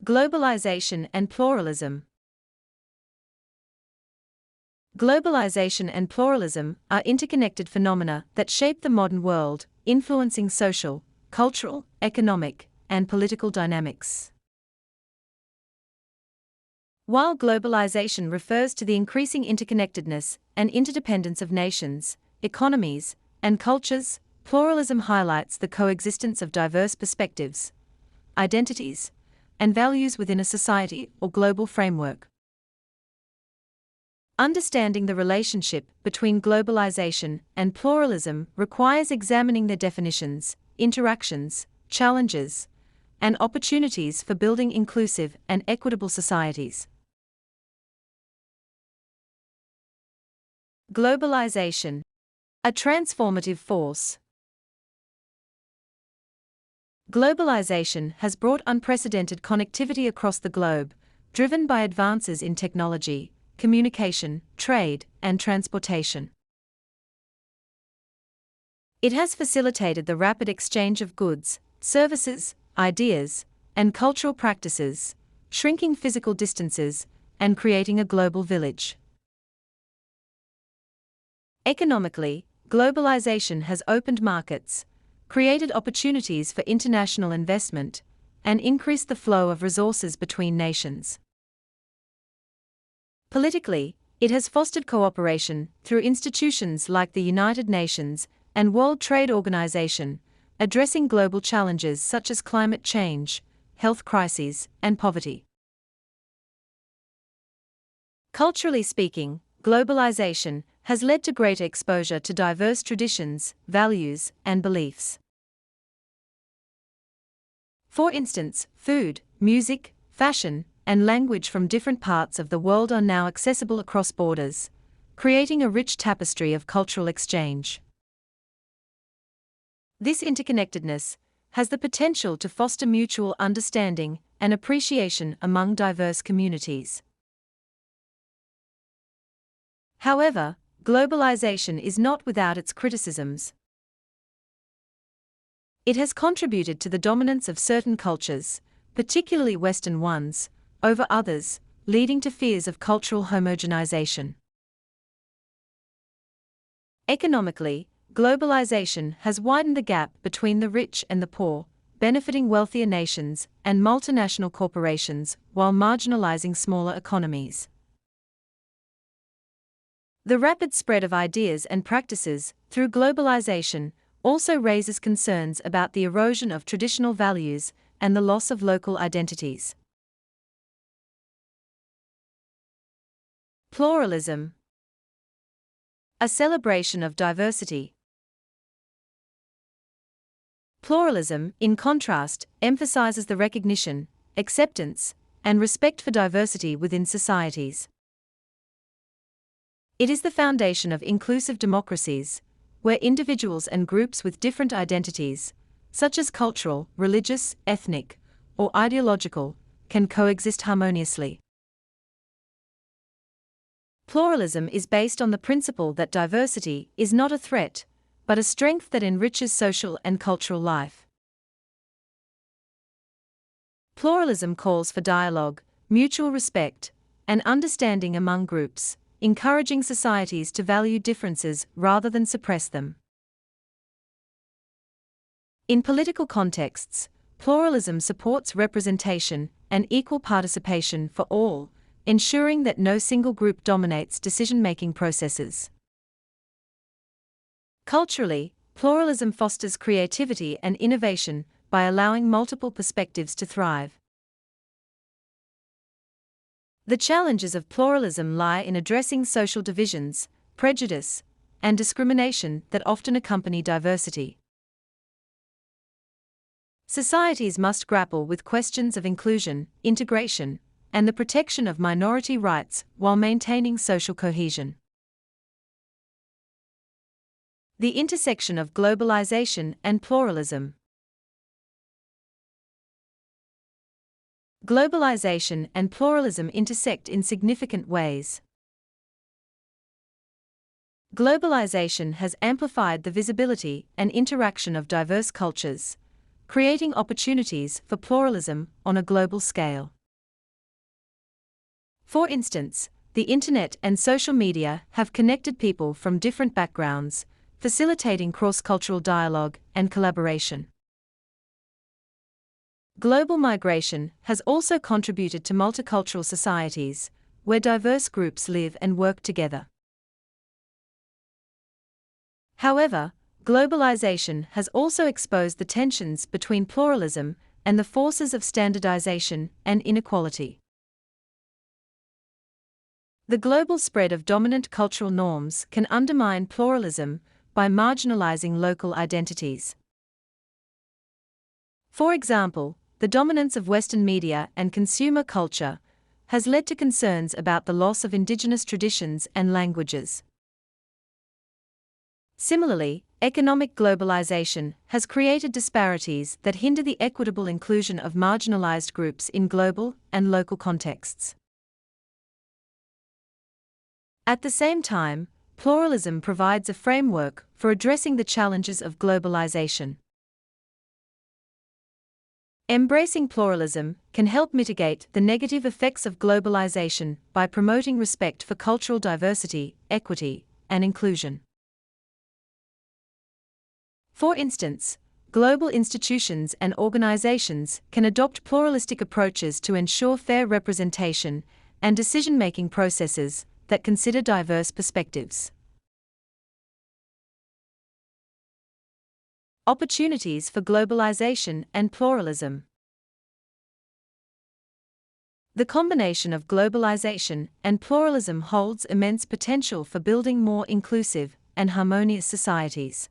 Globalization and Pluralism. Globalization and pluralism are interconnected phenomena that shape the modern world, influencing social, cultural, economic, and political dynamics. While globalization refers to the increasing interconnectedness and interdependence of nations, economies, and cultures, pluralism highlights the coexistence of diverse perspectives, identities, and values within a society or global framework. Understanding the relationship between globalization and pluralism requires examining their definitions, interactions, challenges, and opportunities for building inclusive and equitable societies. Globalization, a transformative force. Globalization has brought unprecedented connectivity across the globe, driven by advances in technology, communication, trade, and transportation. It has facilitated the rapid exchange of goods, services, ideas, and cultural practices, shrinking physical distances and creating a global village. Economically, globalization has opened markets, created opportunities for international investment, and increased the flow of resources between nations. Politically, it has fostered cooperation through institutions like the United Nations and World Trade Organization, addressing global challenges such as climate change, health crises, and poverty. Culturally speaking, globalization has led to greater exposure to diverse traditions, values, and beliefs. For instance, food, music, fashion, and language from different parts of the world are now accessible across borders, creating a rich tapestry of cultural exchange. This interconnectedness has the potential to foster mutual understanding and appreciation among diverse communities. However, globalization is not without its criticisms. It has contributed to the dominance of certain cultures, particularly Western ones, over others, leading to fears of cultural homogenization. Economically, globalization has widened the gap between the rich and the poor, benefiting wealthier nations and multinational corporations while marginalizing smaller economies. The rapid spread of ideas and practices through globalization also raises concerns about the erosion of traditional values and the loss of local identities. Pluralism, a celebration of diversity. Pluralism, in contrast, emphasizes the recognition, acceptance, and respect for diversity within societies. It is the foundation of inclusive democracies, where individuals and groups with different identities, such as cultural, religious, ethnic, or ideological, can coexist harmoniously. Pluralism is based on the principle that diversity is not a threat, but a strength that enriches social and cultural life. Pluralism calls for dialogue, mutual respect, and understanding among groups, encouraging societies to value differences rather than suppress them. In political contexts, pluralism supports representation and equal participation for all, ensuring that no single group dominates decision-making processes. Culturally, pluralism fosters creativity and innovation by allowing multiple perspectives to thrive. The challenges of pluralism lie in addressing social divisions, prejudice, and discrimination that often accompany diversity. Societies must grapple with questions of inclusion, integration, and the protection of minority rights while maintaining social cohesion. The intersection of globalization and pluralism. Globalization and pluralism intersect in significant ways. Globalization has amplified the visibility and interaction of diverse cultures, creating opportunities for pluralism on a global scale. For instance, the internet and social media have connected people from different backgrounds, facilitating cross-cultural dialogue and collaboration. Global migration has also contributed to multicultural societies, where diverse groups live and work together. However, globalization has also exposed the tensions between pluralism and the forces of standardization and inequality. The global spread of dominant cultural norms can undermine pluralism by marginalizing local identities. For example, the dominance of Western media and consumer culture has led to concerns about the loss of indigenous traditions and languages. Similarly, economic globalization has created disparities that hinder the equitable inclusion of marginalized groups in global and local contexts. At the same time, pluralism provides a framework for addressing the challenges of globalization. Embracing pluralism can help mitigate the negative effects of globalization by promoting respect for cultural diversity, equity, and inclusion. For instance, global institutions and organizations can adopt pluralistic approaches to ensure fair representation and decision-making processes that consider diverse perspectives. Opportunities for globalization and pluralism. The combination of globalization and pluralism holds immense potential for building more inclusive and harmonious societies.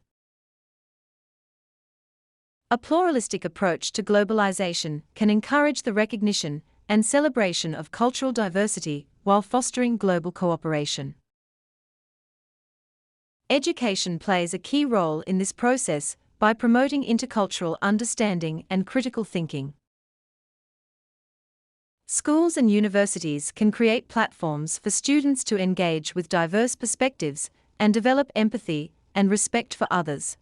A pluralistic approach to globalization can encourage the recognition and celebration of cultural diversity while fostering global cooperation. Education plays a key role in this process by promoting intercultural understanding and critical thinking. Schools and universities can create platforms for students to engage with diverse perspectives and develop empathy and respect for others.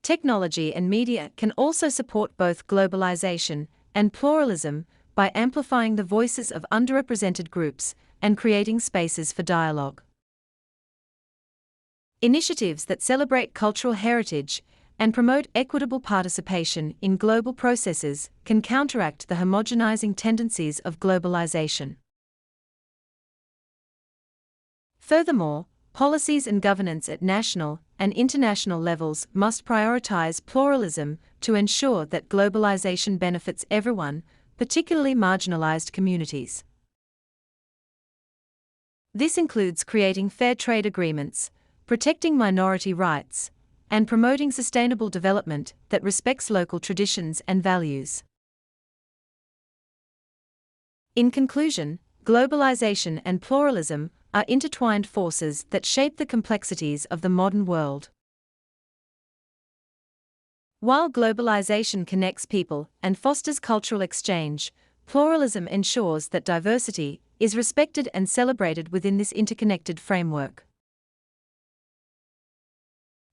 Technology and media can also support both globalization and pluralism by amplifying the voices of underrepresented groups and creating spaces for dialogue. Initiatives that celebrate cultural heritage and promote equitable participation in global processes can counteract the homogenizing tendencies of globalization. Furthermore, policies and governance at national and international levels must prioritize pluralism to ensure that globalization benefits everyone, particularly marginalized communities. This includes creating fair trade agreements, protecting minority rights, and promoting sustainable development that respects local traditions and values. In conclusion, globalization and pluralism are intertwined forces that shape the complexities of the modern world. While globalization connects people and fosters cultural exchange, pluralism ensures that diversity is respected and celebrated within this interconnected framework.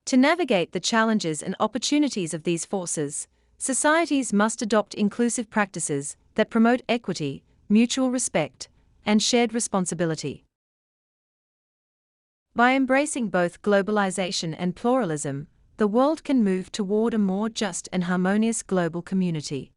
To navigate the challenges and opportunities of these forces, societies must adopt inclusive practices that promote equity, mutual respect, and shared responsibility. By embracing both globalization and pluralism, the world can move toward a more just and harmonious global community.